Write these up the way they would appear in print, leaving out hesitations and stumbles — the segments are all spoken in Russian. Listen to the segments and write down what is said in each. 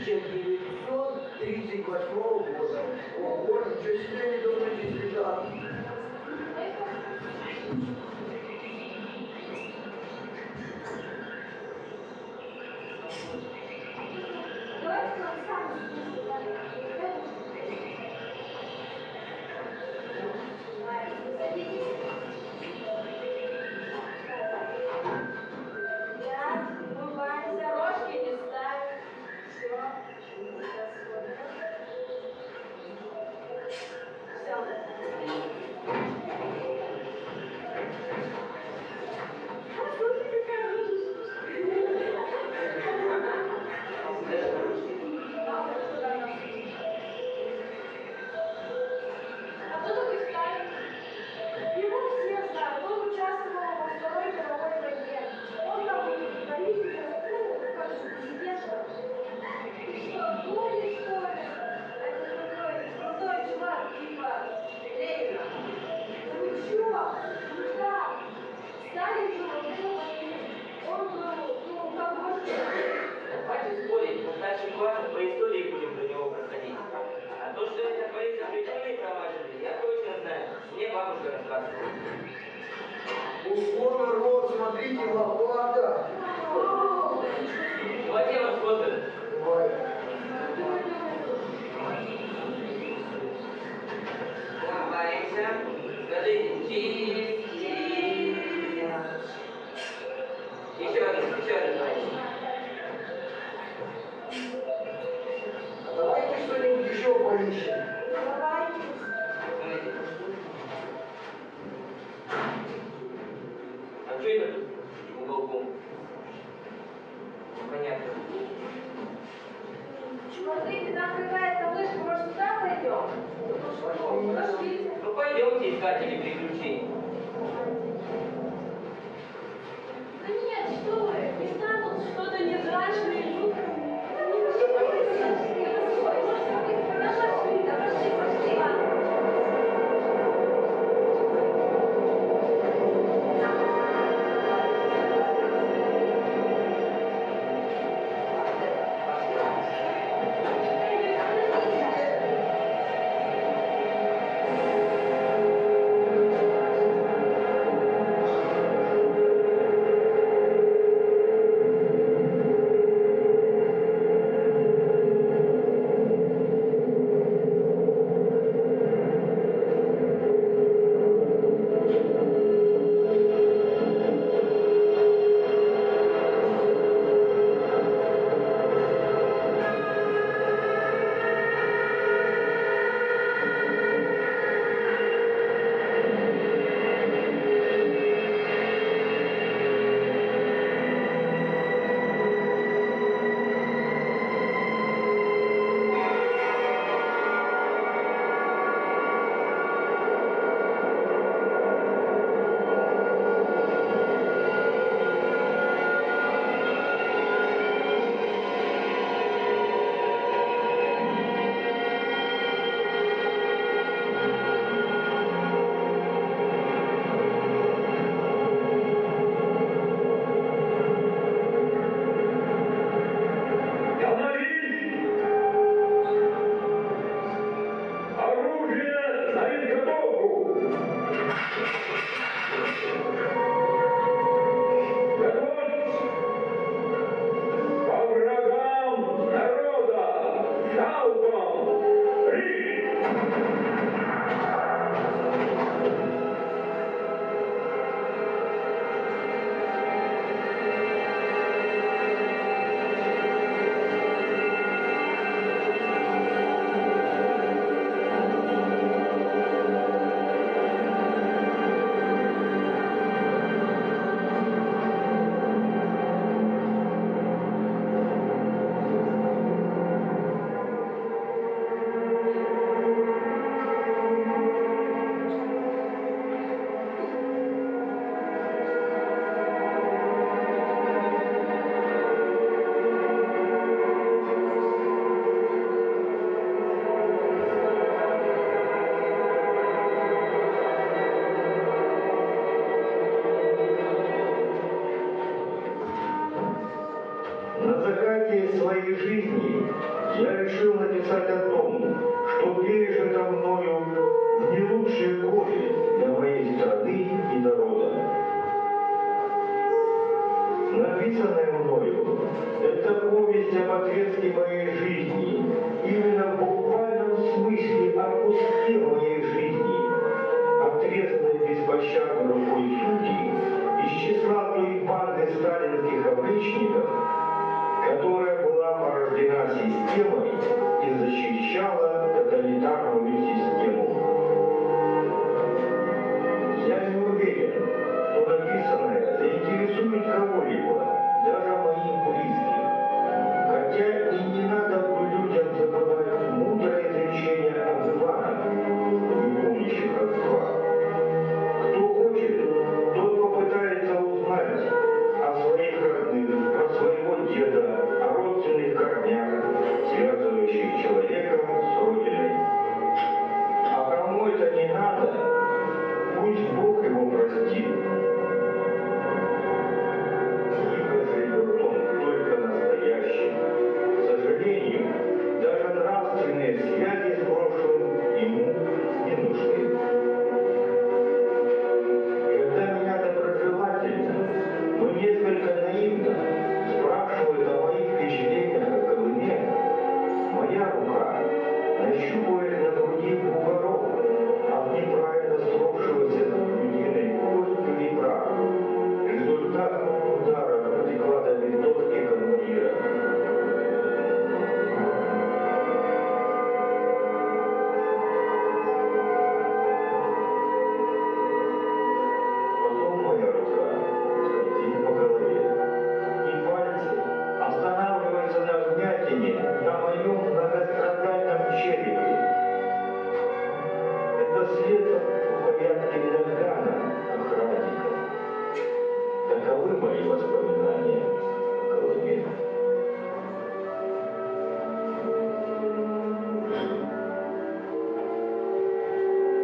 1938 года. Ого, ничего себе, недавно здесь лежат. Условно, рот, смотрите, лопата. Давайте я вас сфоткаю. Давай. Улыбаемся. Скажите, чиз. Еще раз. А давайте что-нибудь еще поищем. Смотрите. А что это тут уголком? Понятно. Смотрите, там какая-то мышка, может, туда пойдем? Пошлите. Ну пойдемте, искатели приключений. Да нет, что вы, места тут что-то невзрачное, жуткое. Да пошли, ладно. На закате своей жизни я решил написать о том, что пережито мною в не лучшие годы для моей страны и народа. Написанное мною – это повесть об отрезке моей жизни, именно в буквальном смысле о куске моей жизни, отрезанной беспощадной рукой судей из числа той банды сталинских опричников, которая была порождена системой и защищала тоталитарную систему. Я не уверен, что написанное заинтересует кого-либо, даже моих близких. Хотя и не надо людям забывать мудрое изречение Ивана, не помнящих отца. Кто хочет, тот попытается узнать о своих родных, про своего деда, о родственных корнях, связывающих человека с Родиной. А кому это не надо, пусть Бог его простит. Тихо живет он только настоящим. К сожалению, даже нравственные связи с прошлым ему не нужны. Когда меня доброжелательно, но несколько наивно спрашивают о моих впечатлениях о Колыме, моя рука нащупывает на груди бугорок от неправильно сросшегося с грудиной кости ребра. Результат удара приклада винтовки командира. Потом моя рука скользит по голове, и пальцы останавливаются на вмятине на моем многострадальном черепе. Это след от порядки Нагана, охранника. Таковы мои воспоминания о Колыме.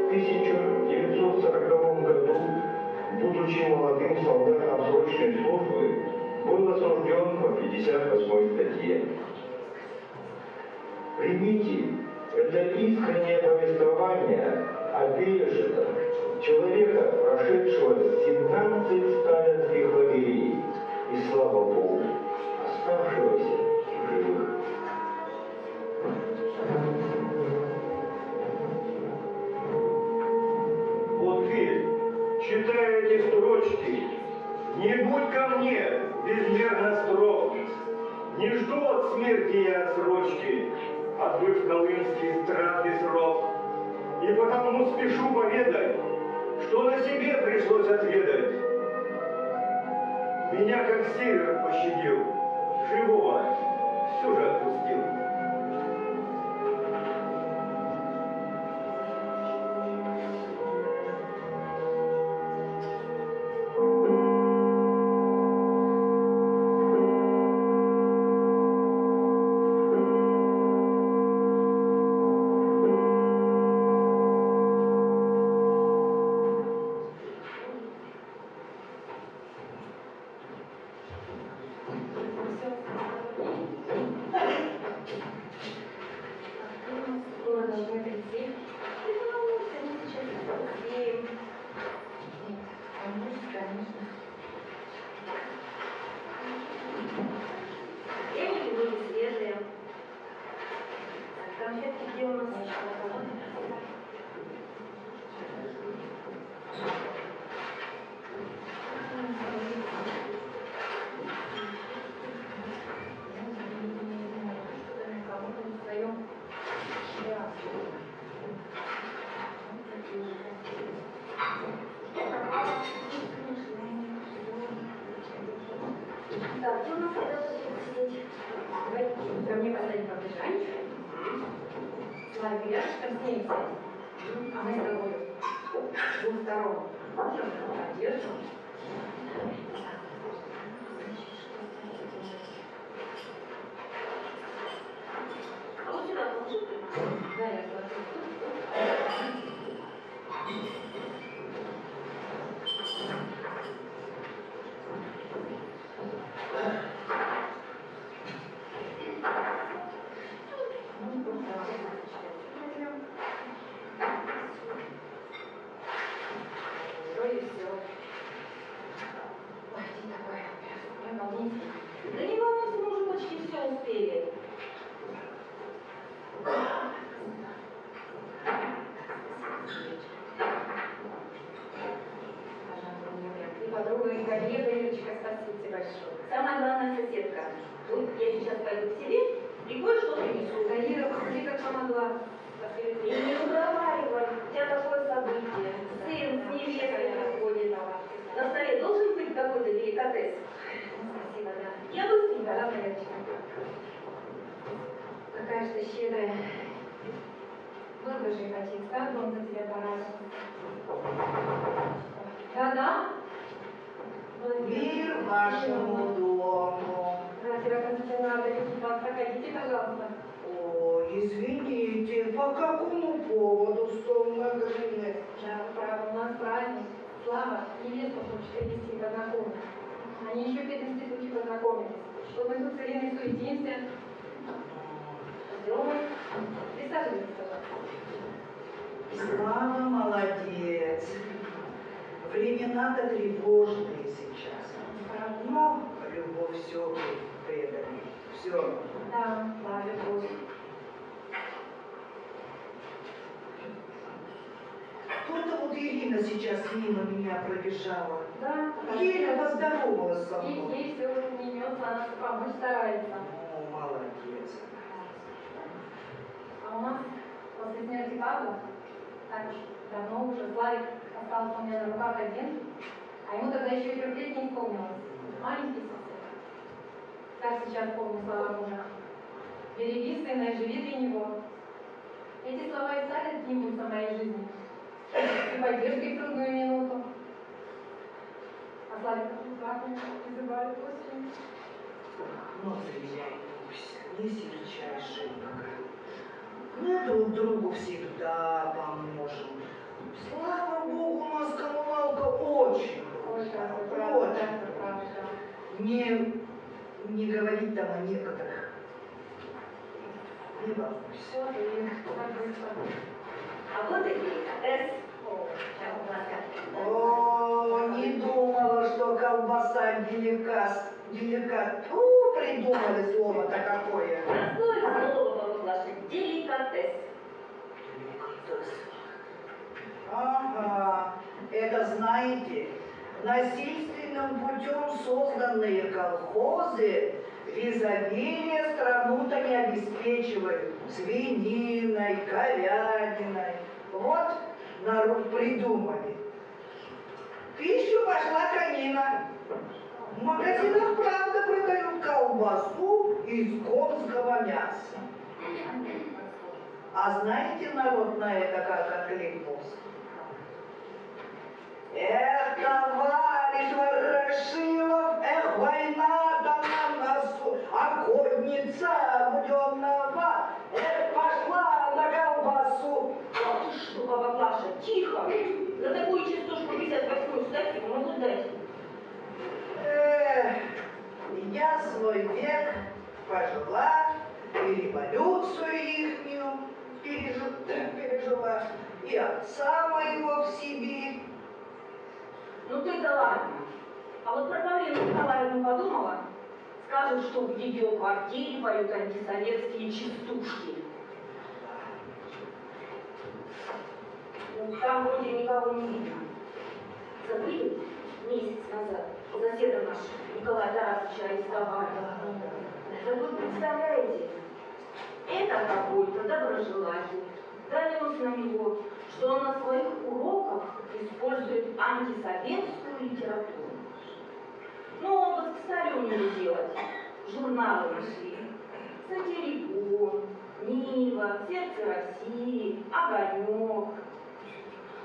В 1940 году, будучи молодым солдатом срочной службы, был осужден по 58 статье. Примите, это искреннее повествование о пережитом человека, прошедшего 17 сталинских лагерей и, слава Богу, оставшегося в живых. Вот ты, читая эти строчки, не будь ко мне безмерно строг. Не жду от смерти я отсрочки, отбыв колымский страдный срок. И потому спешу поведать, что на себе пришлось отведать. Меня как север пощадил, живого все же отпустил. Скоро должны прийти. Ты не волнуйся, мы сейчас успеем. Нет, конечно. Деньги были свежие. Конфетки где у нас еще? Так, где у нас ребята будут сидеть? Давайте ко мне поставим поближе. Славик, рядышком с ней сядь. А мы с тобой с двух сторон можем поддержим. А вот сюда положи. Да, я смотрю. волнительно. Да не волнуйся, мы уже почти все успели. И подруга, и коллега, Ирочка, спасибо тебе большое. Самая главная соседка. Вот я сейчас пойду к себе и кое-что принесу. Да, Ира, посмотри, как помогла. И не уговаривай, у тебя такое событие. Сын с невестой приходит. На столе должен быть какой-то деликатес. Спасибо, да. Я быстренько. Пожалуйста, Ирочка. Какая же ты щедрая. Выложи, отец, как бы он за тебя порадовался. Да-да. Мир вашему дому. Ратира Константиновна, проходите, пожалуйста. О, извините, по какому поводу стол накрыли? Да, вы правы, у нас праздник. Слава, невесту хочет привести познакомить. Они еще в пединституте познакомились. Что мы тут с Ириной суетимся. Ждем. Присаживайтесь, пожалуйста. Слава молодец. Времена-то тревожные сейчас. Но любовь все преданит. Все. Да, Слава, любовь. Кто-то вот Ирина сейчас мимо меня пробежала. Да, Еле поздоровалась со мной. Ей все не имется, она помочь старается. О, молодец. А у нас после смерти папы, так уж давно уже, Славик остался у меня на руках один, а ему тогда еще и 3 лет не исполнилось. Маленький совсем. Как сейчас помню слова мужа. Береги сына и живи для него. Эти слова и стали импульсом моей жизни. И поддержкой в трудную минуту. А Славик как называют очень. Ну, приезжай, Пуся, не серчай, Шимка. Мы друг другу всегда поможем. Слава Богу, у нас коммуналка очень Ой, крутая, правда, правда, очень. правда. Не говорить там о некоторых. Не волнуйся. Все, и так быстро. А вот и деликатес. О, сейчас у нас как. О, не думала, что колбаса деликат. Придумали слово-то какое. Простое слово провозглашать. Деликатес. Ага, это знаете, насильственным путем созданные колхозы в изобилие страну-то не обеспечивают свининой, говядиной. Вот народ придумали. В пищу пошла конина. В магазинах правда продают колбасу из конского мяса. А знаете, народ на это как откликнулся? Эх, товарищ Ворошилов, эх, война-то на носу, охотница буденного, эх, пошла на колбасу. А ты что, баба Глаша, тихо! За такую частушку 58-ю статью могу дать. Эх, я свой век пожила, и революцию ихнюю пережила, и отца моего в Сибирь. Ну ты-то ладно. А вот про Павлину Николаевну подумала? Скажут, что в ее квартире поют антисоветские частушки. Ну, там вроде никого не видно. Забыли? Месяц назад соседа нашего Николая Тарасовича арестовали. Да вы представляете, это какой-то доброжелатель донес на него, что он на своих уроках использует антисоветскую литературу. Ну, обыск стали у него делать. Журналы нашли. Сатирикон, Нива, Сердце России, Огонек.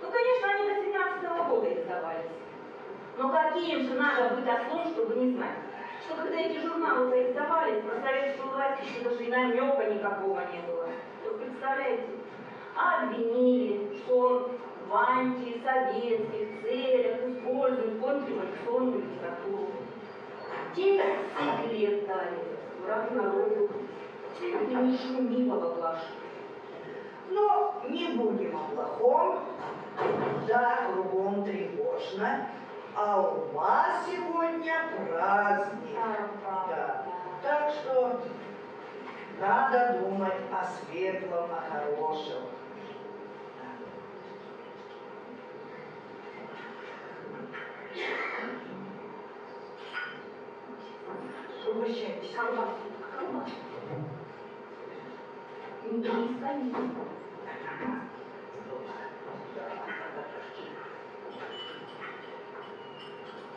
Ну, конечно, они до 17-го года издавались. Но каким же надо быть ослом, чтобы не знать, что когда эти журналы издавались, про советскую власть еще даже и намека никакого не было. Вы представляете? А обвинили, что он в антисоветских целях использует контрреволюционную литературу. 10 лет дали, враг народу. И не шуми, баба Глаша. Но не будем о плохом, да, кругом тревожно. А у вас сегодня праздник. Да. Так что надо думать о светлом, о хорошем. Угощайтесь. Колбасу. Не искали.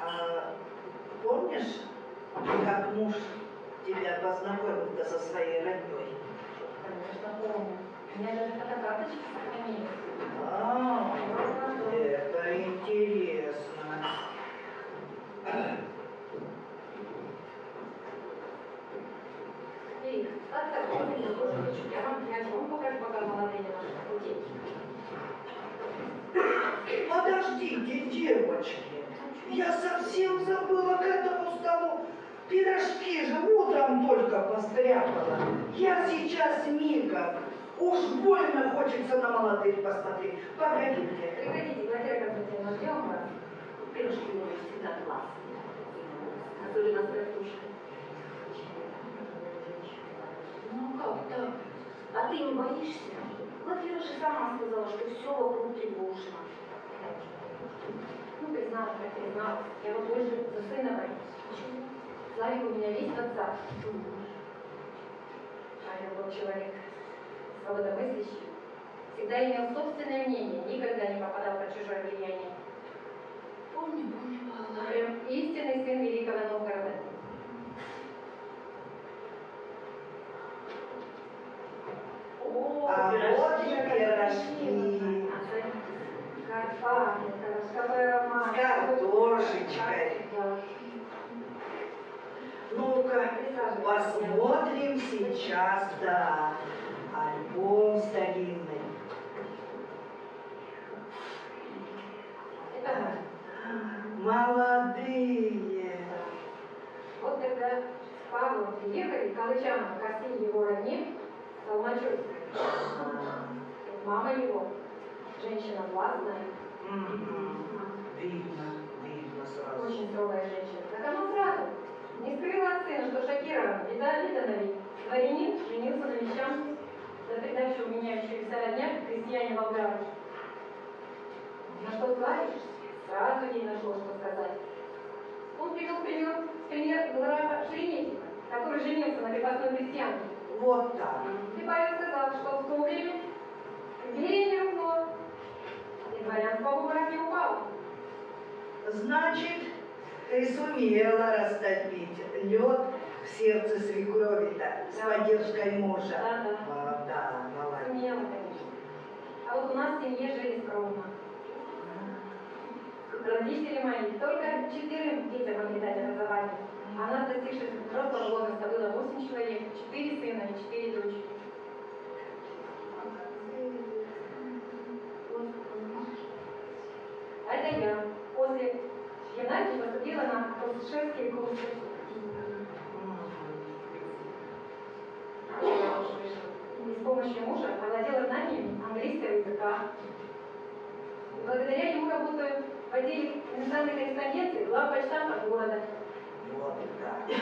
А помнишь, как муж тебя познакомил-то со своей родней? Конечно, помню. У меня даже фотокарточки сохранились. А, это интересно. И как-то помню, тоже вечером, я вам покажу, пока молодые наши дети. Подождите, девочки, я совсем забыла к этому столу. Пирожки же утром только постряпала. Я сейчас мигом. Уж больно хочется на молодых посмотреть. Погодите. Прекратите, Глафира Константиновна, ждем вас. Пирожки у меня всегда классные. Особенно с картошкой. Ну как так? А ты не боишься? Глафира же сама сказала, что все вокруг тревожно. Ну, призналась, как призналась. Я вот больше за сына боюсь. Почему? Славик у меня весь в отца. Павел был человек свободомыслящий. Всегда имел собственное мнение, никогда не попадал под чужое влияние. Помню, Павла. Прям истинный сын великого Новгорода. О, А вот и пирожки. пирожки. Как пахнет, какой аромат. С картошечкой. Да. Ну-ка, посмотрим сейчас, да, альбом старинный. Это Молодые. вот когда с Павлом приехали, Калычанова красили его родни, Толмачевской. Мама его, женщина властная, Видно сразу. очень строгая женщина. Так она сразу не скрыла от сына, что шокирована. Видно на вид. Дворянин женился на мещанке, за придачу меняющихся родня крестьяне Болгара. На что Славик сразу ей нашло, что сказать. Он привел пример графа Шереметьева, который женился на крепостной крестьянке. Вот так. И Павел сказал, что в то время империя не рухнула, и дворянство в обморок не упало. Значит, ты сумела растопить лед в сердце свекрови-то с Да. поддержкой мужа. Да. Да, молодец. Сумела, конечно. А вот у нас в семье жили скромно. Родители мои только 4 детям могли дать образование. А нас, достигших взрослого возраста, было 8 человек, 4 сына и 4 дочери. А это я. После гимназии поступила на фельдшерские курсы. И с помощью мужа овладела знаниями английского языка. Благодаря ему работаю в отделе иностранной корреспонденции главпочтамта города. Вот так.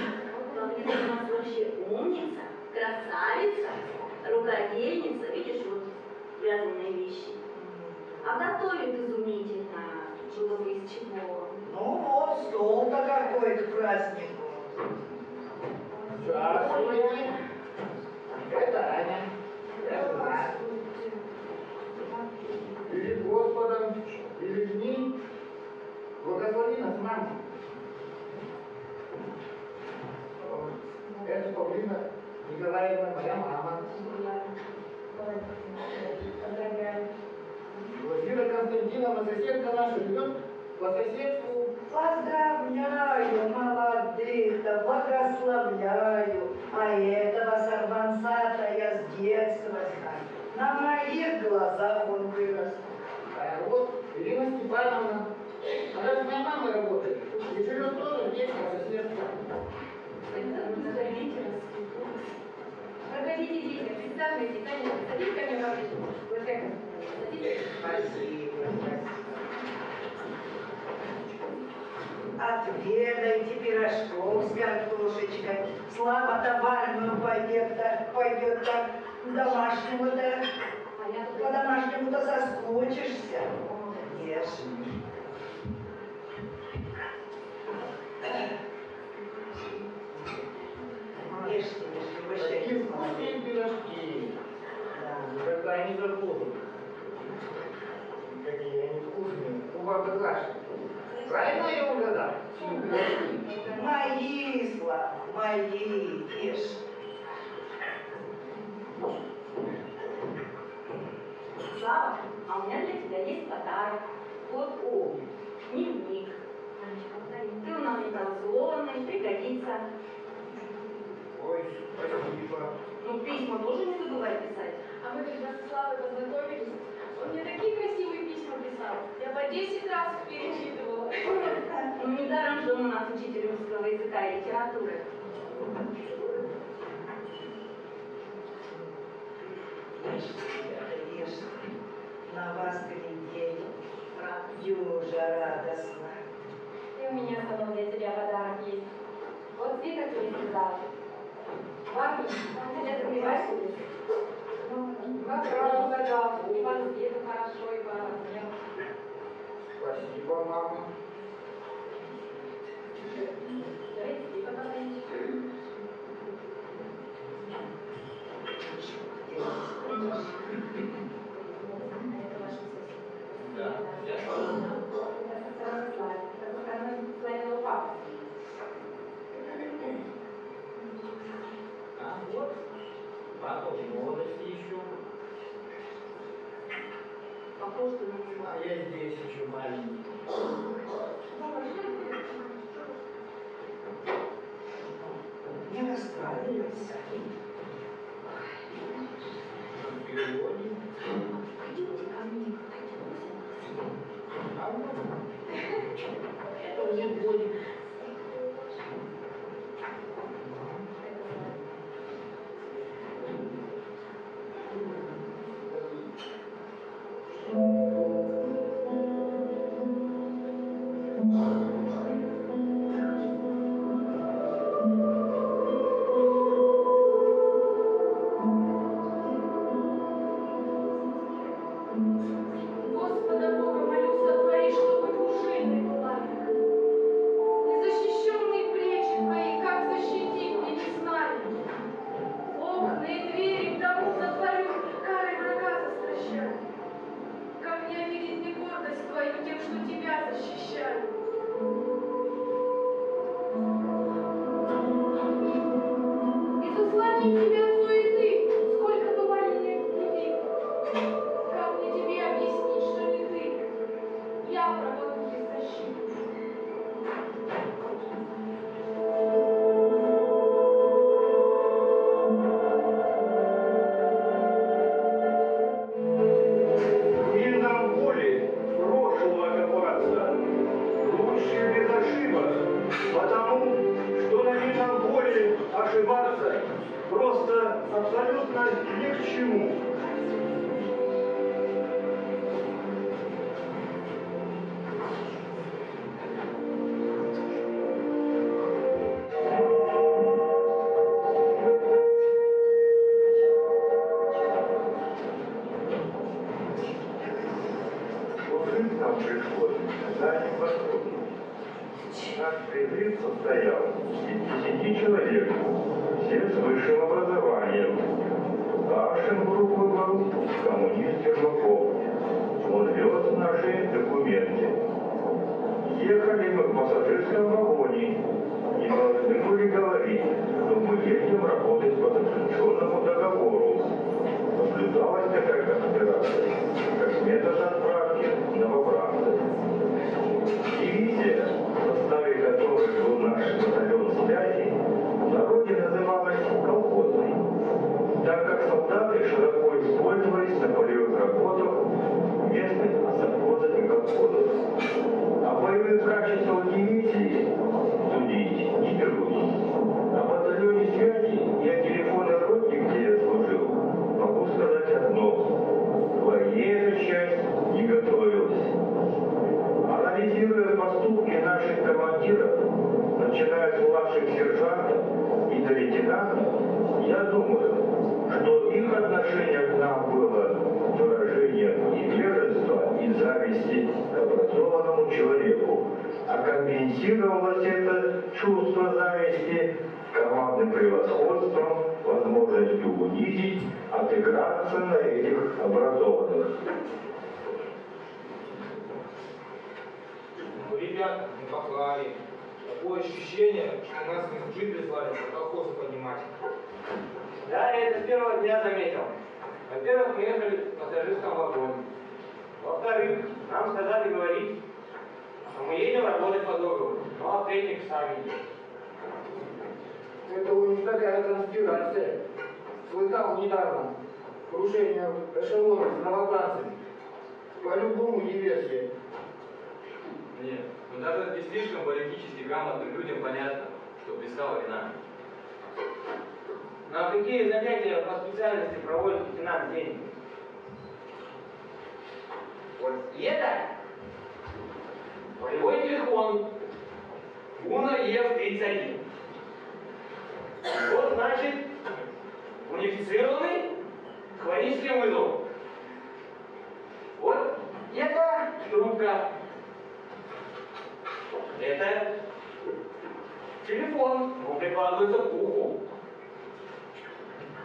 Главное, у нас вообще умница, красавица, рукодельница, видишь, вот вязаные вещи. А готовит изумительно, было бы из чего. Ну вот, стол-то какой к празднику. Здравствуйте. Это Аня. Я жена. Перед Господом и людьми благослови нас, мама. Это Павлина Николаевна, моя мама. Поздравляю. Глафира Константиновна, соседка наша, живет по соседству. Поздравляю молодых-то, благословляю. А этого сорванца-то я с детства знаю. На моих глазах он вырос. А вот Ирина Степановна, она с моей мамой работает. И живет тоже здесь, по соседству. Проходите, дети, присаживайтесь, Таня, садись ко мне поближе. Садитесь. Спасибо, спасибо. картошечкой. Слава-то в армию пойдет так домашнему-то, А я тут... по-домашнему-то соскучишься. Ешь. Ешьте, Такие ешьте, вкусные пирожки. Да. Никогда не забуду. Какие они вкусные. У бабы Глаши. Правильно я угадал? Мои, Слава, мои, ешь. Слава, а у меня для тебя есть подарок. Вот дневник. Ты у нас металлоционный, пригодится. Ой, спасибо. Ну, письма тоже не забывай писать. А мы когда со Славой познакомились, он мне такие красивые письма писал. Я по 10 раз их перечитывала. Ну, недаром же он у нас учитель русского языка и литературы. Ешь, ребята, ешь. На вас глядеть. Дюжа радостно. И у меня самого для тебя подарок есть. Вот свитер тебе связала. В армии тебя согревать будет. Вопрос угадал. И по цвету хорошо, и по размеру. Спасибо, мама. Давайте тебе подарить. Это ваша сосед. Да. Это со стороны Славы. Это со стороны Славиного папы. А вот, папа в молодости еще. Похож ты на него. А я здесь еще маленький. Не расстраивайся. Переводим. Пойдемте ко мне. А вот. Это не будет. Господа Бога молю, сотвори, чтобы дружиной была. Незащищенные плечи твои, как защитить, я не знаю. Окна и двери к дому затворю, карой врага застращаю. Как не обидеть мне гордость твою тем, что тебя защищаю. И заслонить тебя от суеты, сколько бывали мне пути. Как мне тебе объяснить, что не ты? Я проводу без защиты. Не нам воли прошлого копаться, лучше без ошибок, потому что на минном поле ошибаться просто абсолютно ни к чему. Служить нам пришлось за невозможно. Наш призыв состоял из 10 человек, все с высшим образованием. Старшим группы был коммунист Ермаков. Он вез наши документы. Ехали мы в пассажирском вагоне и должны были говорить, что мы едем работать по заключенному договору. Наблюдалась такая конспирация, как метод отправки новобранцев. Дивизия, в составе которой был наш батальон связи, в народе называлась колхозной, так как солдаты широко использовались на полевых работах местных совхозов и колхозов. А боевых качеств дивизии компенсировалось это чувство зависти командным превосходством, возможностью унизить, отыграться на этих образованных. Ну, ребята, не поклали. Такое ощущение, что нас не жить прислали, а колхозы поднимать. Да, я это с первого дня заметил. Во-первых, мы ехали в пассажирском вагоне. Во-вторых, нам сказали говорить, что мы едем работать по договору. Ну а в-третьих, сами едем. Это у них такая конспирация. Слыхал недавно крушение эшелона с новобранцами. По-любому диверсия. Нет, ну даже не слишком политически грамотным людям понятно, что пристала вина. Ну а какие занятия по специальности проводит лейтенант Денег? Вот это полевой телефон УНА ЕФ-31. Вот значит унифицированный хронический вызов. Вот это трубка. Это телефон, он прикладывается к уху.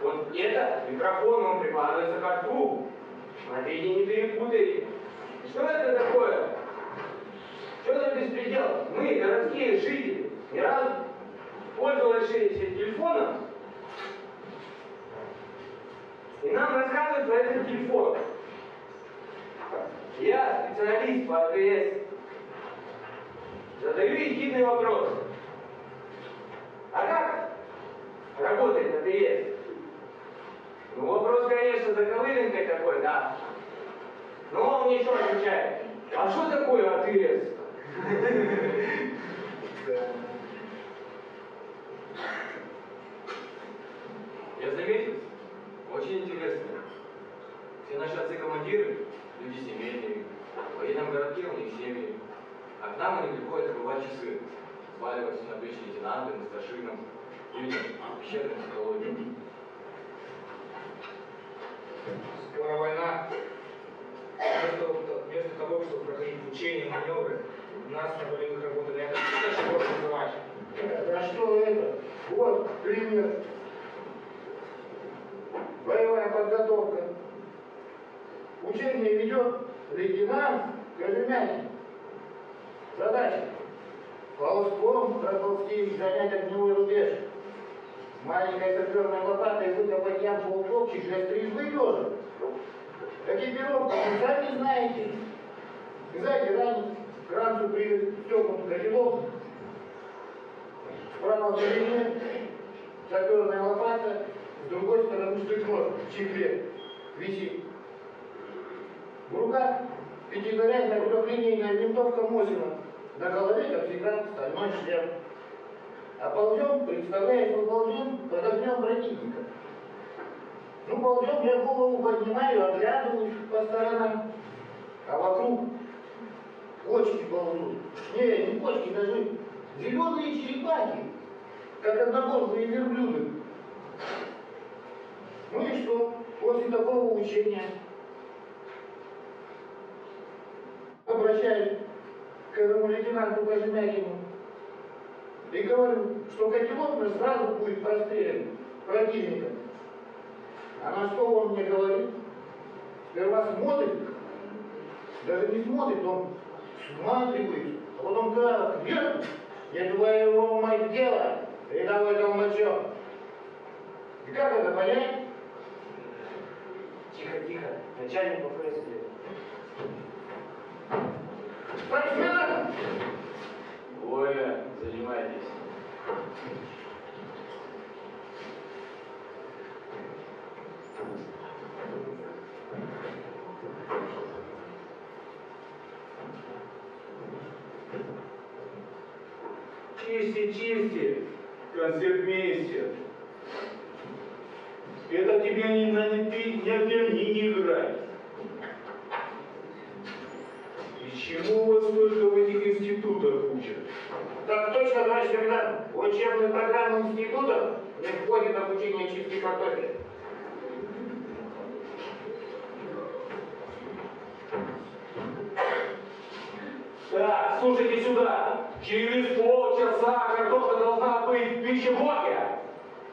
Вот это микрофон, он прикладывается к рту. Смотрите, не перепутайте. Что это такое? Что за беспредел? Мы, городские жители, ни разу пользовавшиеся телефоном, и нам рассказывают про этот телефон. Я специалист по АТС. Задаю ехидный вопрос. А как работает АТС? Ну, вопрос, конечно, заковыленький такой, да. Но он мне что отвечает? А что такое АТС? Я заметил, очень интересно. Все наши отцы-командиры, люди семейные, в военном городке у них семьи. А к нам они приходят открывать часы, сваливаются на плечи лейтенантам и старшинам, людям щедрым психологией. Скоро война. Вместо того, чтобы проходить учения, маневры, у нас на полевых работали. Это что называть? А что это? Вот пример. Боевая подготовка. Учение ведет лейтенант Кожемякин. Задача. Ползком проползти и занять огневой рубеж. Маленькой саперной лопатой выкопать ямку у копчик для стрельбы лежа. Экипировка, вы сами знаете. Сзади ранец, к ранцу пристегнут котелок. Справа в длине саперная лопата, с другой стороны штык-нож в чехле висит. В руках пятизарядная трехлинейная винтовка Мосина. На голове, как всегда, стальной шлем. А ползем, представляешь, мы ползем под огнем противника. Ну, ползем, я голову поднимаю, оглядываюсь по сторонам. А вокруг почки ползут. Не почки, даже зеленые черепахи, как одногорные верблюды. Ну и что? После такого учения обращаюсь к этому лейтенанту Кожемякину и говорю, что котелок наш сразу будет прострелен противником. А на что он мне говорит? Сперва смотрит, даже не смотрит, он всматривается, а потом как, нет, не твоего мать дело, рядовой толмачок. И как это понять? Тихо, тихо. Начальник ФСБ. Спортсмен! Оля, занимайтесь. Чисти, чисти, концертмейстер. Это тебе не на пианине играть. И чему вас только в этих институтах учат? Так точно, товарищ комендант. В учебную программу института не входит обучение чистки картофеля. Так, слушайте сюда. Через полчаса картошка должна быть в пищеблоке.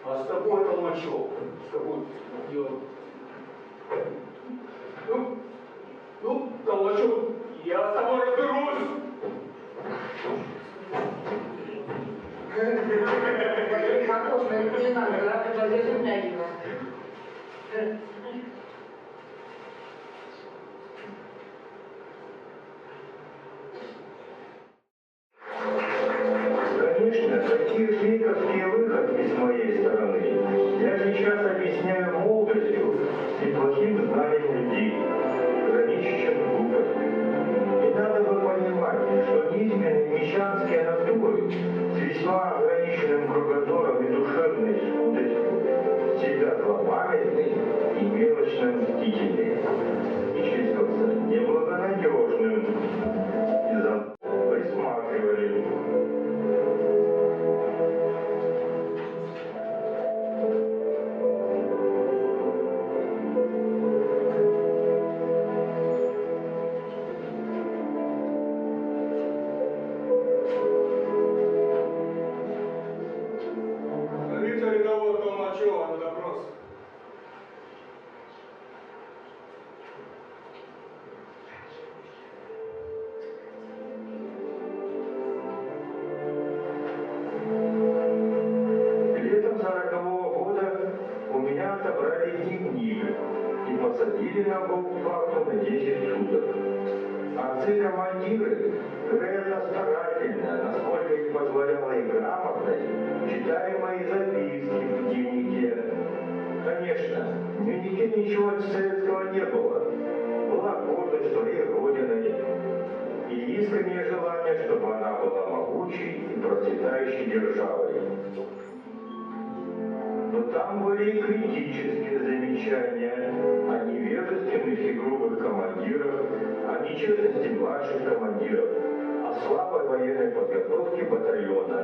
А с тобой, Толмачев, с тобой я... Толмачев, я с тобой разберусь. Картошка, не надо, да? Для землянина. Конечно, такие шлейковские выходки с моей стороны я сейчас объясняю молодостью и плохим знанием людей, граничащим с глупостью. И надо бы понимать, что низменные мещанские натуры с весьма ограниченным кругозором и душевной скудостью всегда злопамятны и мелочно мстительны. И чувствовался неблагонадежным и присматривали. Зовите рядового Толмачева на допрос. Летом 40-го года у меня отобрали дневник и посадили на гауптвахту на 10 суток. Отцы-командиры, вероятно, старательно, насколько их позволяла и грамотность, читали мои записки в дневнике. Конечно, в дневнике ничего советского не было. Была гордость своей родиной и искреннее желание, чтобы она была могучей и процветающей державой. Но там были и критические замечания о невежественных и грубых командирах, о нечестности младших командиров, о слабой военной подготовке батальона.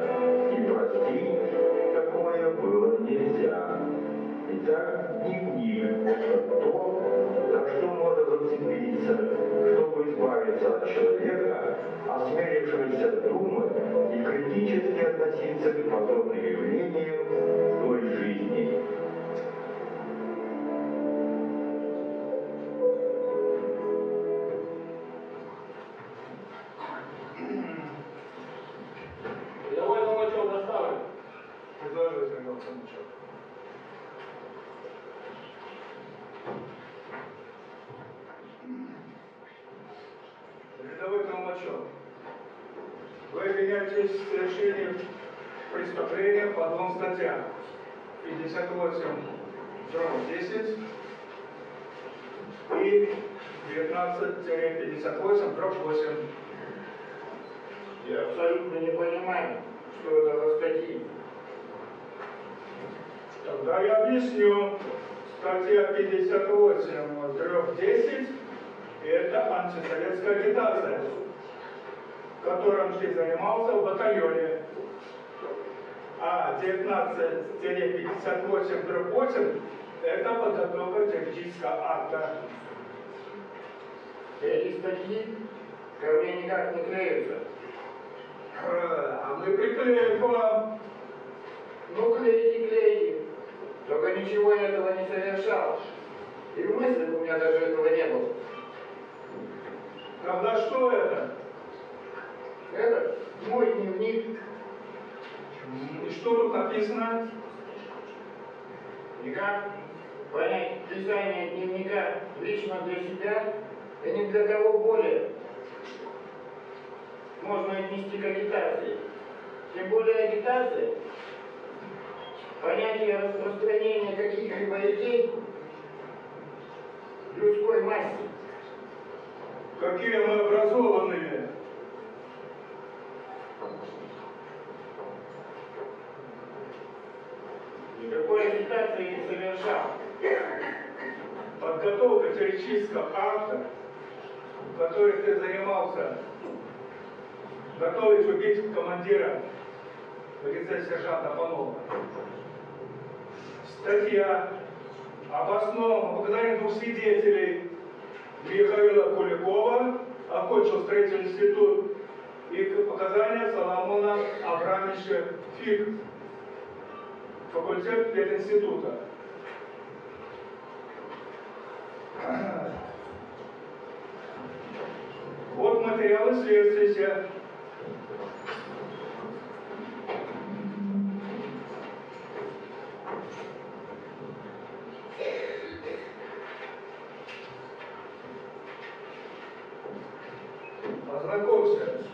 И простить такое было нельзя. Итак, дневник – это то, за что можно зацепиться, чтобы избавиться от человека, осмелившегося думать и критически относиться к подобным явлениям той жизни. Рядовой Толмачев доставлен. Изложите, рядовой Толмачев. Рядовой Толмачев, вы обвиняетесь в совершении преступления по двум статьям. 58/10 и 19-58/8. Я абсолютно не понимаю, что это за статьи. Тогда я объясню. Статья 58/10 – это антисоветская агитация, которым ты занимался в батальоне. А 19-58/8 – это подготовка террористического акта. Эти статьи ко мне никак не клеются. А мы приклеим к вам. Ну, клейте, клейте. Только ничего я этого не совершал. И в мыслях у меня даже этого не было. Тогда что это? Это мой дневник. И что тут написано? Никак понять писание дневника лично для себя и ни для кого более можно отнести к агитации. Тем более агитация – понятие распространения каких-либо идей людской массе. Какие мы образованные. Никакой агитации не совершал. Подготовка террористического акта, который ты занимался, готовить убить командира в лице сержанта Панова. Статья об основном показаниях двух свидетелей Михаила Куликова, окончил строительный институт, и показания Соломона Абрамовича ФИК, факультет пединститута. Вот материалы следствия. Ознакомься.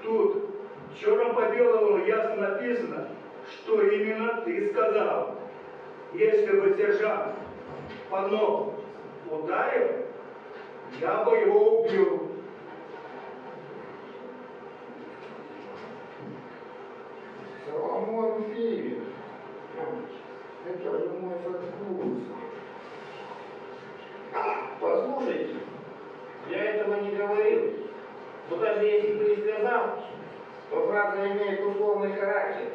Тут черным по белому ясно написано, что именно ты сказал. Если бы сержант по ногу ударил, я бы его убил. Соломон Филин. Это же мой вкус. Послушайте, я этого не говорил. Но даже если бы и сказал, то фраза имеет условный характер.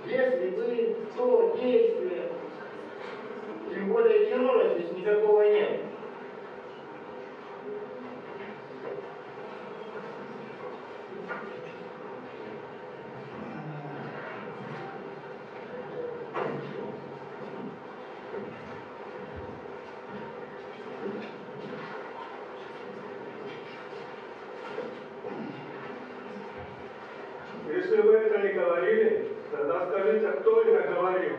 Если бы, то действие. Тем более террора здесь никакого нет. Если вы это не говорили, тогда скажите, кто это говорил?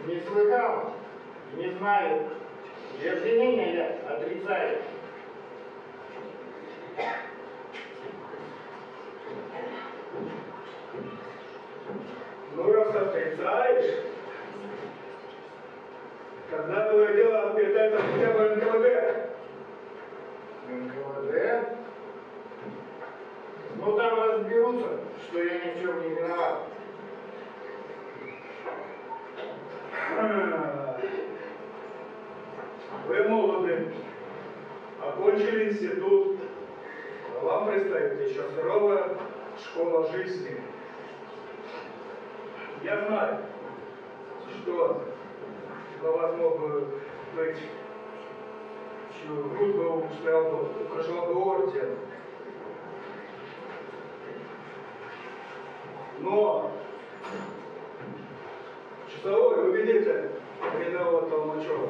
Не слыхал, не знаю. И обвинения я отрицаю. Ну, раз отрицаешь, тогда твое дело передается хотя бы НКВД. НКВД? Ну там разберутся, что я ни в чем не виноват. Вы молоды, окончили институт, а вам предстоит еще здоровая школа жизни. Я знаю, что на вас мог бы быть, чью грудь бы украшал бы орден. Но часовой, вы видите рядового Толмачева.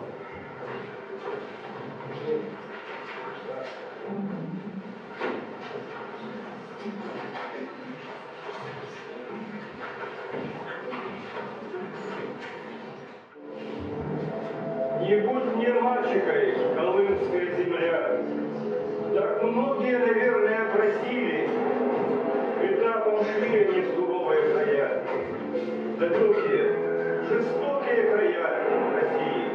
Не будь мне мальчикой, колымская земля, так многие, наверное, просили, этапом шли они в суровые края, далекие, жестокие края России.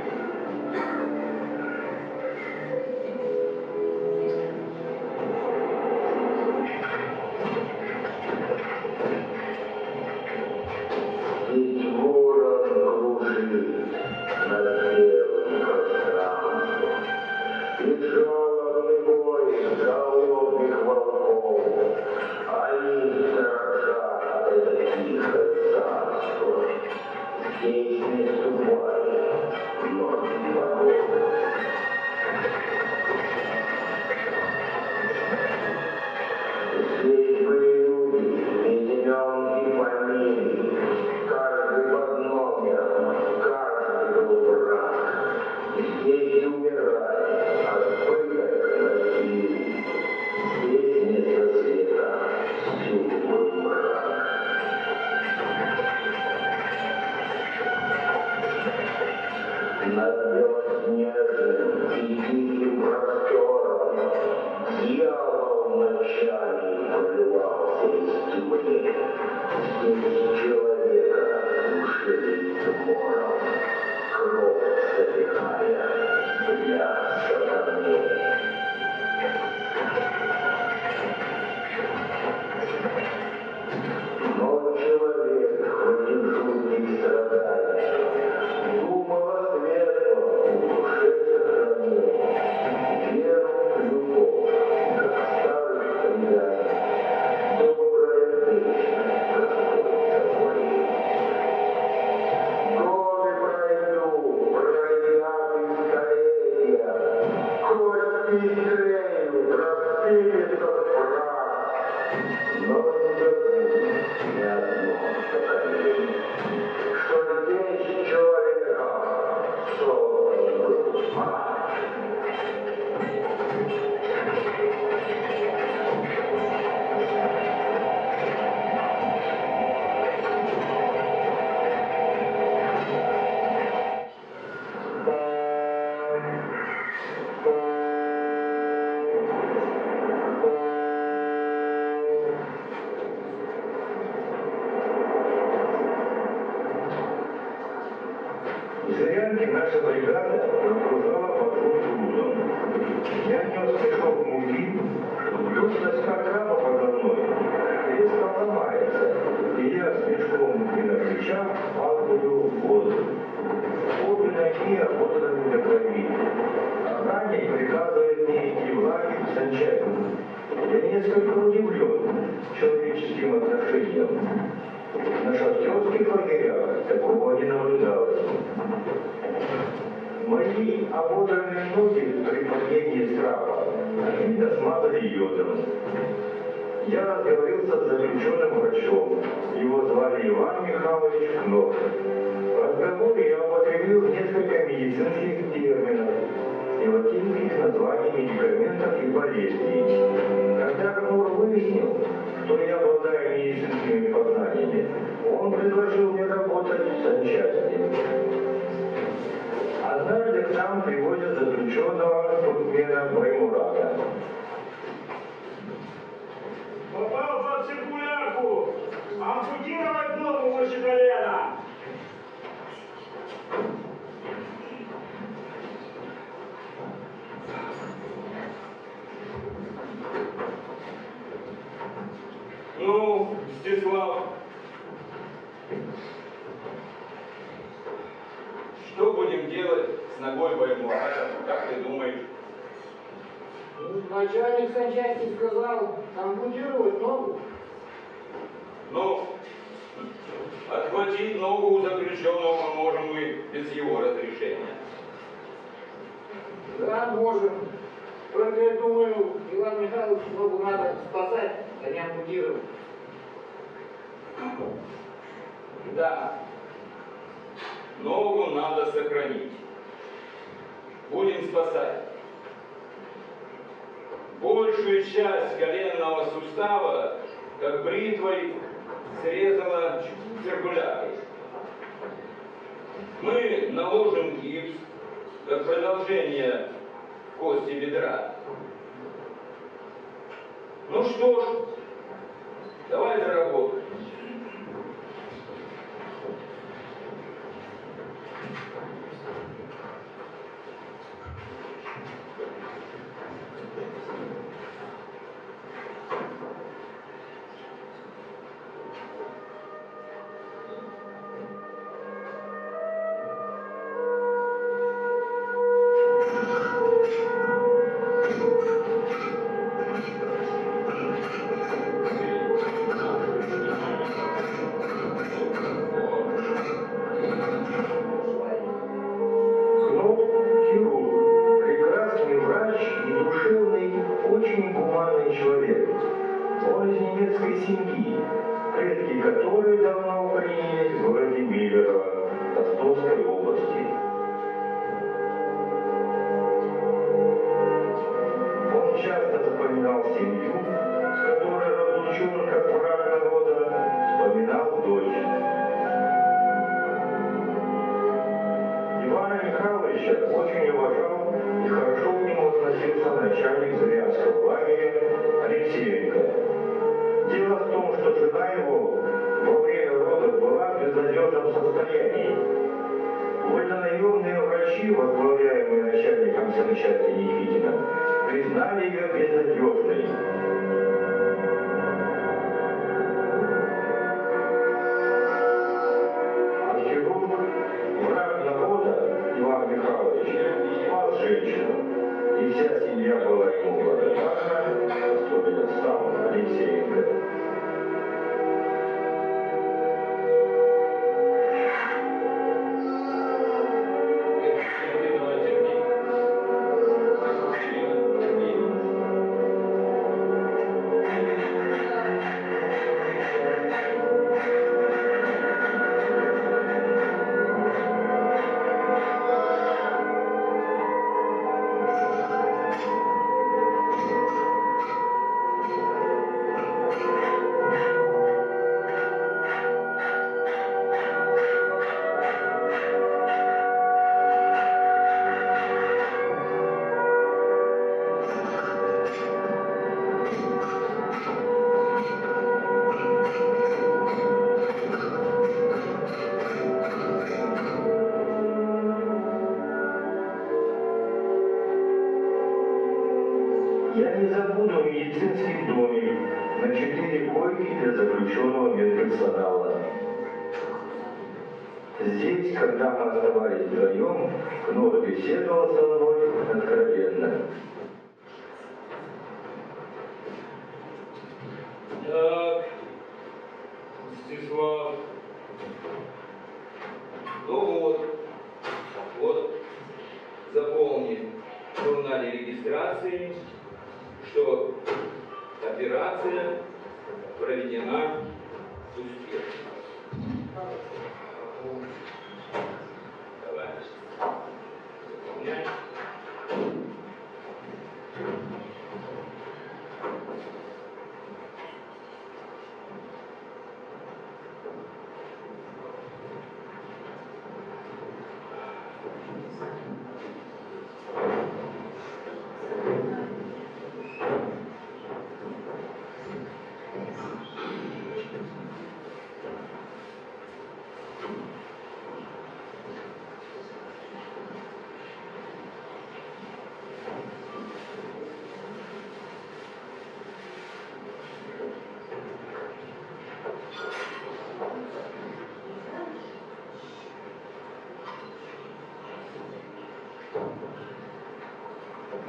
Ведь ворон кружит над белым пространством, и жалобный бой голодных волков наша бригада окружала маршрут грузом. Я нес мешок муки, вдруг доска трапа подо мной резко ломается, и я с мешком муки на плечах падаю в воду. Обе ноги ободраны до крови. Охранник приказывает мне идти в лагерь в санчасть. Я несколько удивлен человеческим отношением. На шахтерских лагерях такого не наблюдалось. Мои ободранные ноги при падении с трапа обильно смазали йодом. Я разговорился с заключенным врачом. Его звали Иван Михайлович Кнов. В разговоре я употребил несколько медицинских терминов и латинских названий медикаментов и болезней. Когда Кнур выяснил, что я обладаю медицинскими познаниями, он предложил мне работать в санчасти. Однажды к нам привозят заключенного туркмена Баймурата. Попал под циркулярку. Ампутировать ногу выше колена. Ну, Мстислав, что будем делать с ногой Баймурата, как ты думаешь? Начальник санчасти сказал ампутировать ногу. Ну, отхватить ногу у заключенного можем мы без его разрешения. Да, можем. Только я думаю, Иван Михайлович, ногу надо спасать, а не ампутировать. Да, ногу надо сохранить. Будем спасать. Большую часть коленного сустава, как бритвой, срезала циркуляркой. Мы наложим гипс, как продолжение кости бедра. Ну что ж, давай за работу. койки для заключенного медперсонала. Здесь, когда мы оставались вдвоем, Кнор беседовал со мной откровенно. Так, Мстислав. Ну вот, заполни в журнале регистрации, что операция проведена успешно. Давай. Заполняй.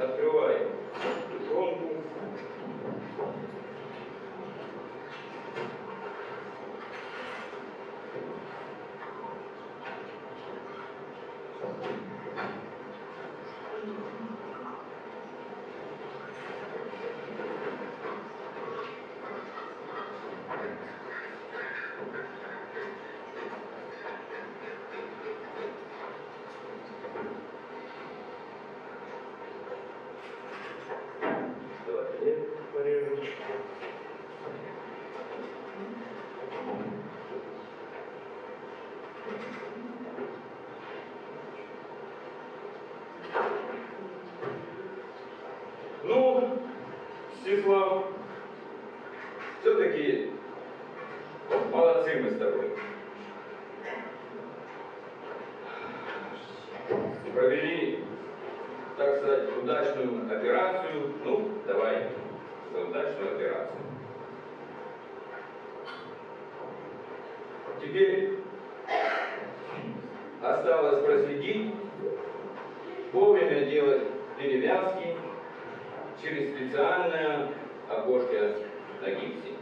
Открывай тушенку. Ну, Мстислав, все-таки молодцы мы с тобой. Провели, так сказать, удачную операцию. Ну, давай за удачную операцию. Теперь осталось проследить, вовремя делать перевязки через специальное окошко на гипсе.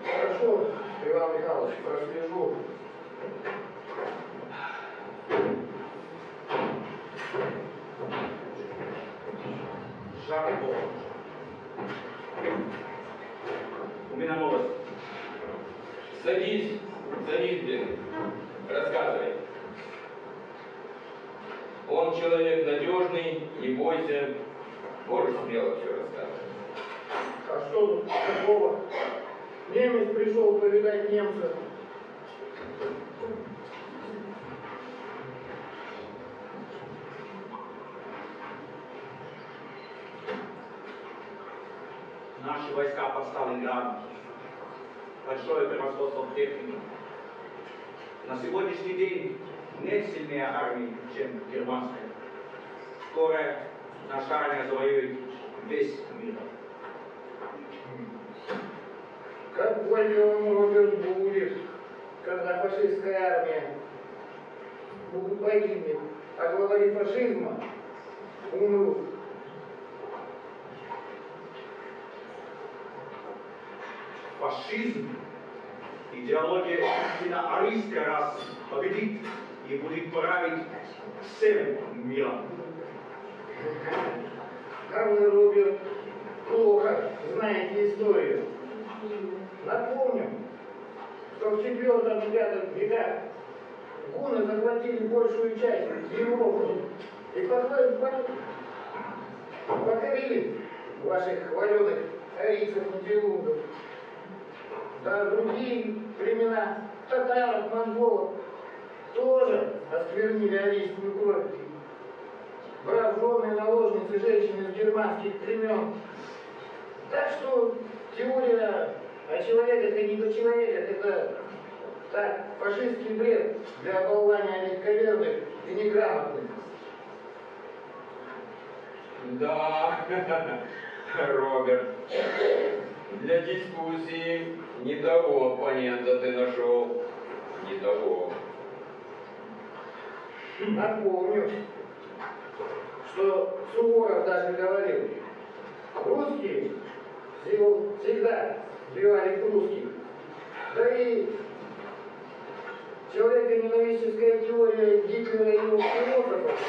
Хорошо, Иван Михайлович, прослежу. Шагу. У меня новость. Садись, блин. Рассказывай. Он человек надежный, не бойся. Можешь смело все рассказывать. А что тут такого? Немец пришел повидать немца. Наши войска под Сталинградом. Большое превосходство в технике. На сегодняшний день нет сильнее армии, чем германская. Скоро наша армия завоюет весь мир. Как больно он, Роберт, будет, когда фашистская армия погибнет, а главари фашизма умрут. Фашизм, идеология истинно арийская раса победит и будет править всем миром. А вы, Роберт, плохо знаете историю. Напомним, что в IV и V веках гунны захватили большую часть Европы и покорили ваших хваленых арийцев-нибелунгов. Да другие племена татаров, монголов тоже осквернили арийскую кровь, брав жены и наложницы женщин из германских племен. Так что теория о человеках и недочеловеках — это так, фашистский бред для оболвания легковерных и неграмотных. Да, Роберт, для дискуссии не того оппонента ты нашел. Не того. Напомню, что Суворов даже говорил, русские всегда сбивали русских. Да и человеконенавистническая теория Гитлера и его философов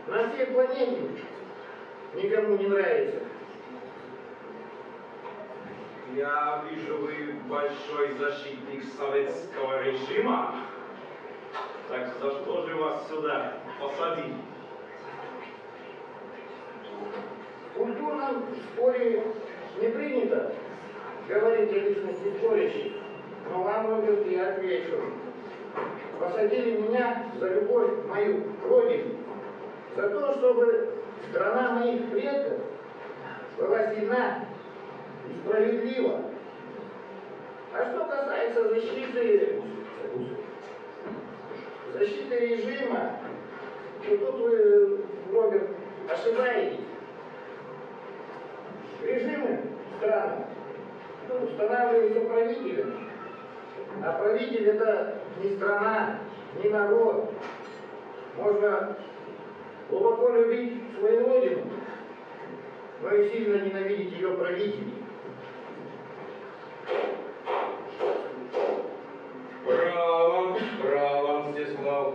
на всей планете никому не нравится. Я вижу, вы большой защитник советского режима. Так за что же вас сюда посадили? В культурном споре не принято говорить о личности спорящих, но вам, Роберт, я отвечу. Посадили меня за любовь мою к родине, за то, чтобы страна моих предков была сильна и справедлива. А что касается защиты режима, то тут вы, Роберт, ошибаетесь. Режимы страны устанавливаются правителем, а правитель это не страна, не народ. Можно глубоко любить свою родину, но и сильно ненавидеть ее правителей. Браво, Мстислав.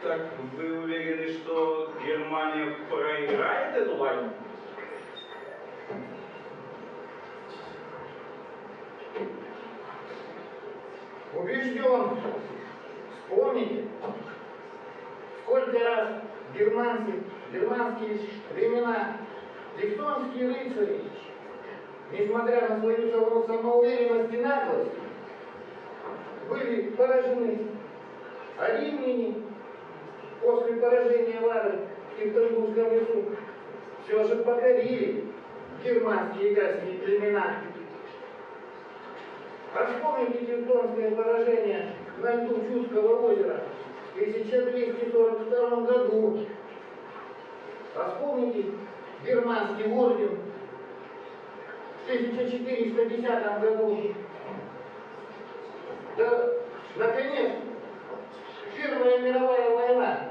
Так вы уверены, что Германия проиграет эту войну? Убежден. Вспомните, сколько раз германские племена, тевтонские рыцари, несмотря на свою самоуверенность и наглость, были поражены. А римляне после поражения Лады в Тевтонском лесу все же покорили германские гальские племена. А вспомните тевтонское поражение на льду Чудского озера в 1242 году. А вспомните германский орден в 1410 году. Да, наконец, Первая мировая война.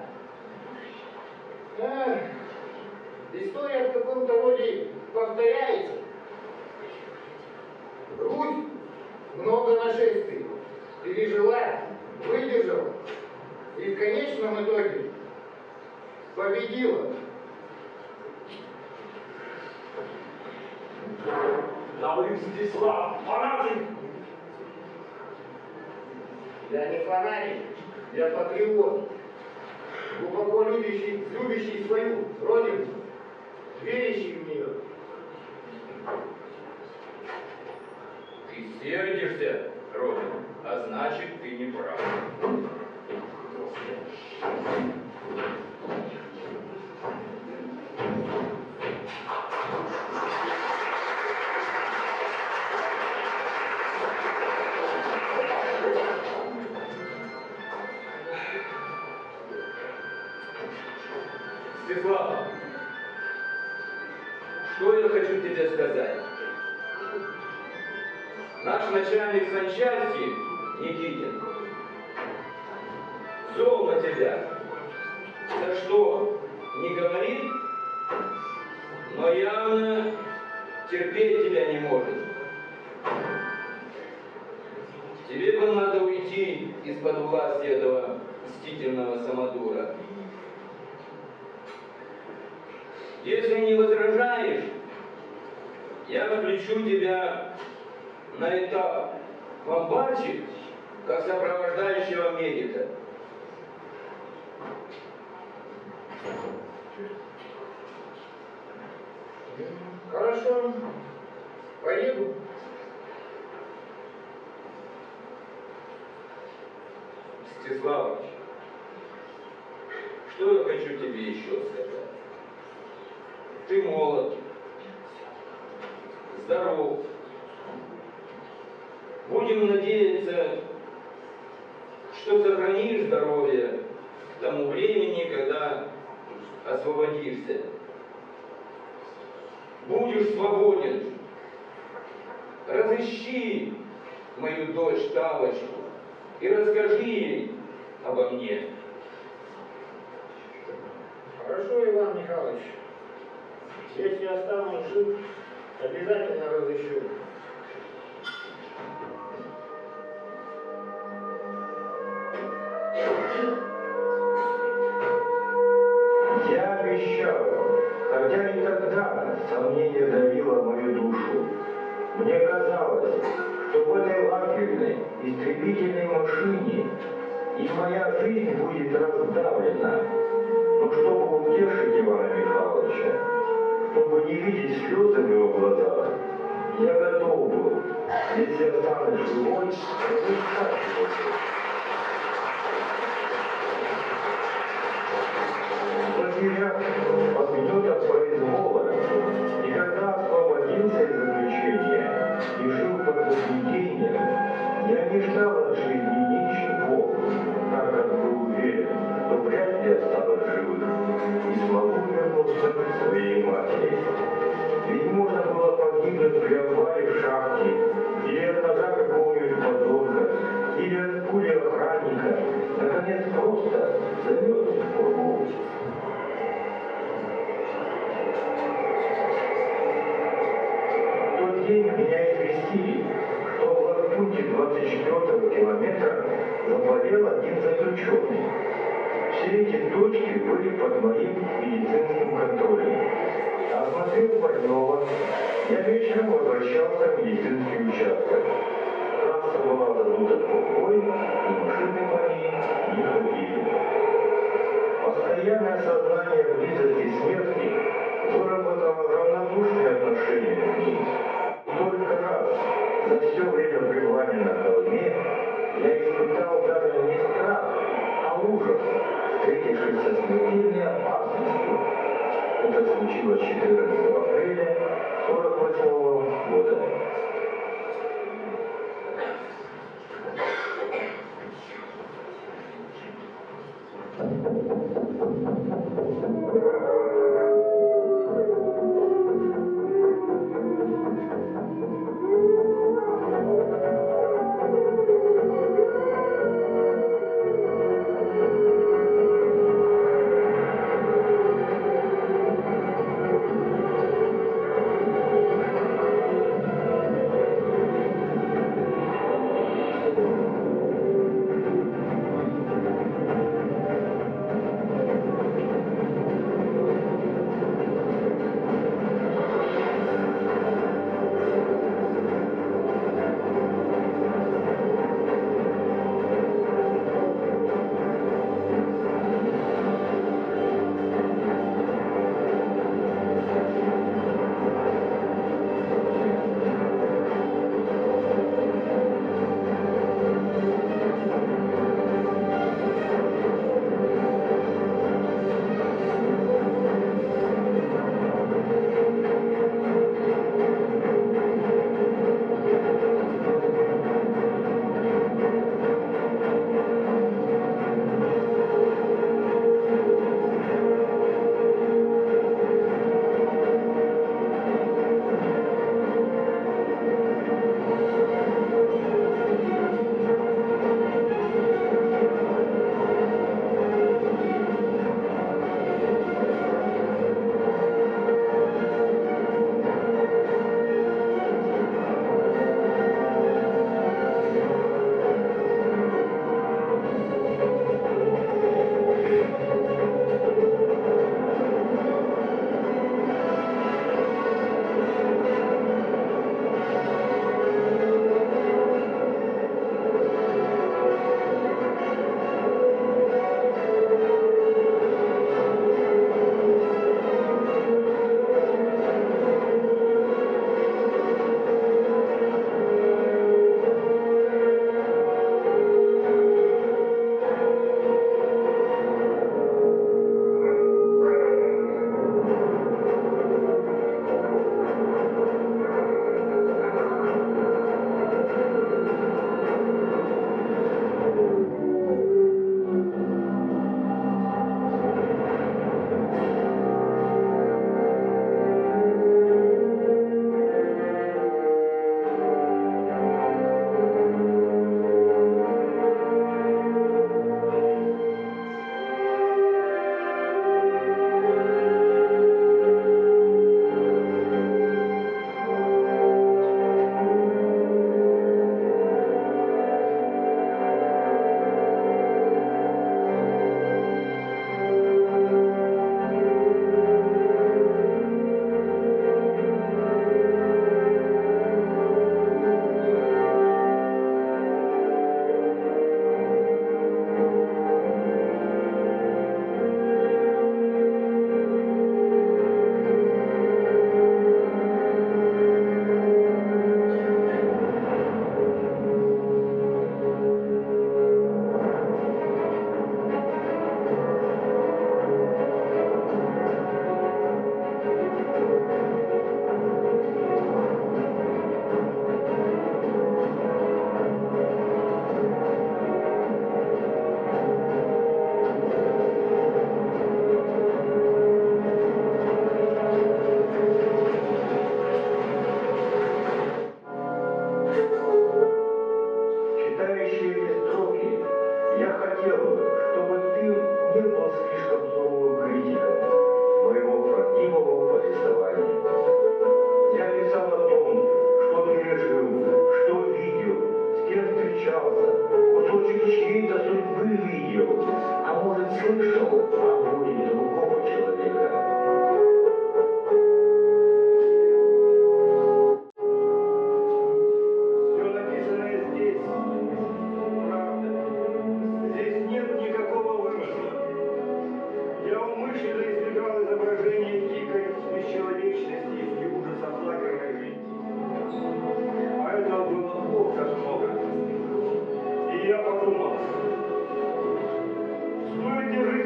История в каком-то роде повторяется. Русь много нашествий пережила, выдержала и в конечном итоге победила. Да вы, Мстислав, фанатик! Я не фанатик, я патриот, глубоко любящий свою родину, верящий в нее. Ты сердишься, Роберт, а значит, ты не прав. Мстислав, что я хочу тебе сказать? Наш начальник санчасти, Никитин, зол на тебя. За что не говорит, но явно терпеть тебя не может. Тебе бы надо уйти из-под власти этого мстительного самодура. Если не возражаешь, я включу тебя на этап бомбарчик, как сопровождающего медика. Хорошо, поеду. Мстиславович, хочу тебе еще сказать. Ты молод, здоров. Будем надеяться, что сохранишь здоровье к тому времени, когда освободишься. Будешь свободен. Разыщи мою дочь Тавочку и расскажи ей обо мне. Хорошо, Иван Михайлович. Если останусь жив, обязательно разыщу. Я обещал, хотя и тогда сомнение давило мою душу. Мне казалось, что в этой лагерной, истребительной машине и моя жизнь будет раздавлена. Но чтобы утешить Ивана Михайловича, чтобы не видеть слезы в его глазах, я готов был, если останусь живой, разыскать его. В лагерях под гнетом произвола, и когда освободился из заключения и жил под наблюдением, я не ждал от жизни ничего, так как был уверен, что вряд ли останусь живых и смогу вернуться к своей матери. Ведь можно было погибнуть при обвале в шахте, или от ножа какого-нибудь подонка, или от пули охранника, наконец просто замерзнуть в пургу. В тот день меня известили, что в лагпункте 24-го километра заболел один заключенный. Все эти точки были под моим медицинским контролем. Осмотрев больного, я вечером возвращался в медицинский участок. Трасса была задута трубой, и машины по ней не ходили. Постоянное сознание близости смерти выработало равнодушное отношение к ней. Только раз за все время пребывания на холме я испытал даже не страх, а ужас, встретившись со смертельной опасностью. Это случилось 14 апреля 1948 года.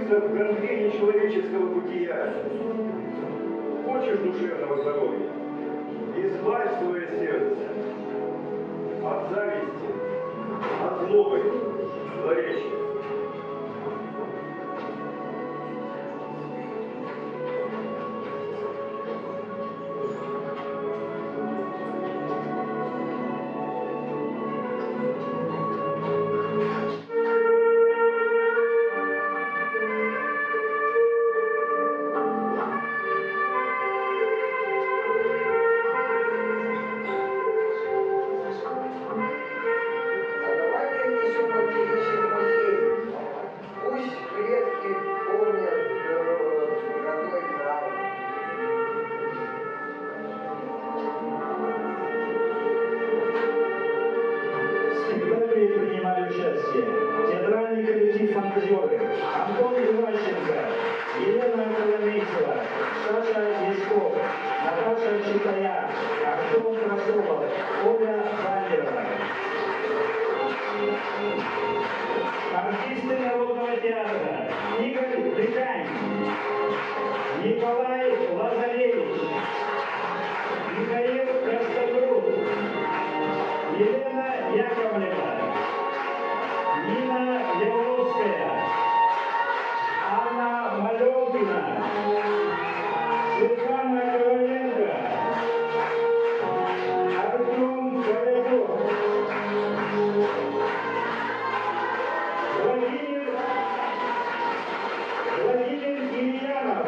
покоиться в гангрене человеческого бытия. Хочешь душевного здоровья? Избавь свое сердце от зависти, от злобы, злоречия. Принимали участие театральный коллектив «Фантазеры», Антон Иващенко, Елена Коломейцева, Саша Яськов, Наташа Читая, Артем Красолов, Оля Валерова. Артисты Народного театра: Игорь Дыкань, Николай Лазаревич, Михаил Костогруд, Елена Яковлева, Нина Яворовская, Анна Малевкина, Светлана Коваленко, Артем Королев, Владимир Ильянов,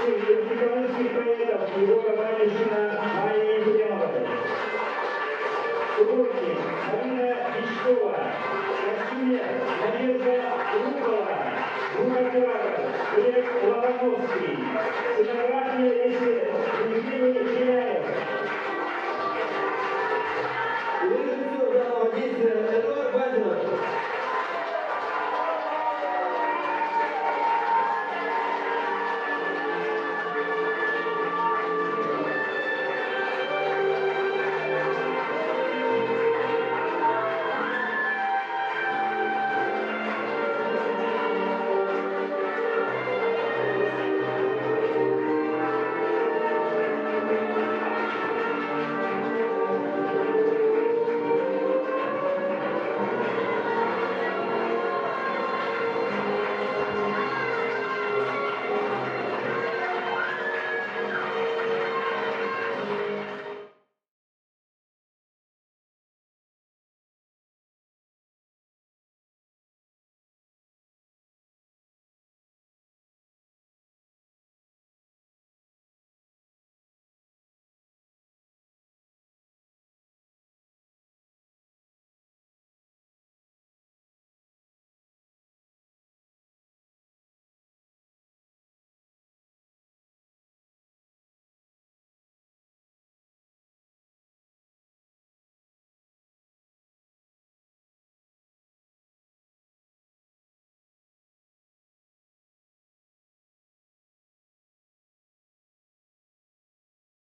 Сергей Николаевских поэтов, Егора Банюшкина, Майя Ефремовой, художник Марина Бичкова, костюмер Надежда Рукова, звукоператор Олег Лобановский, сценография и свет Евгений Беляев.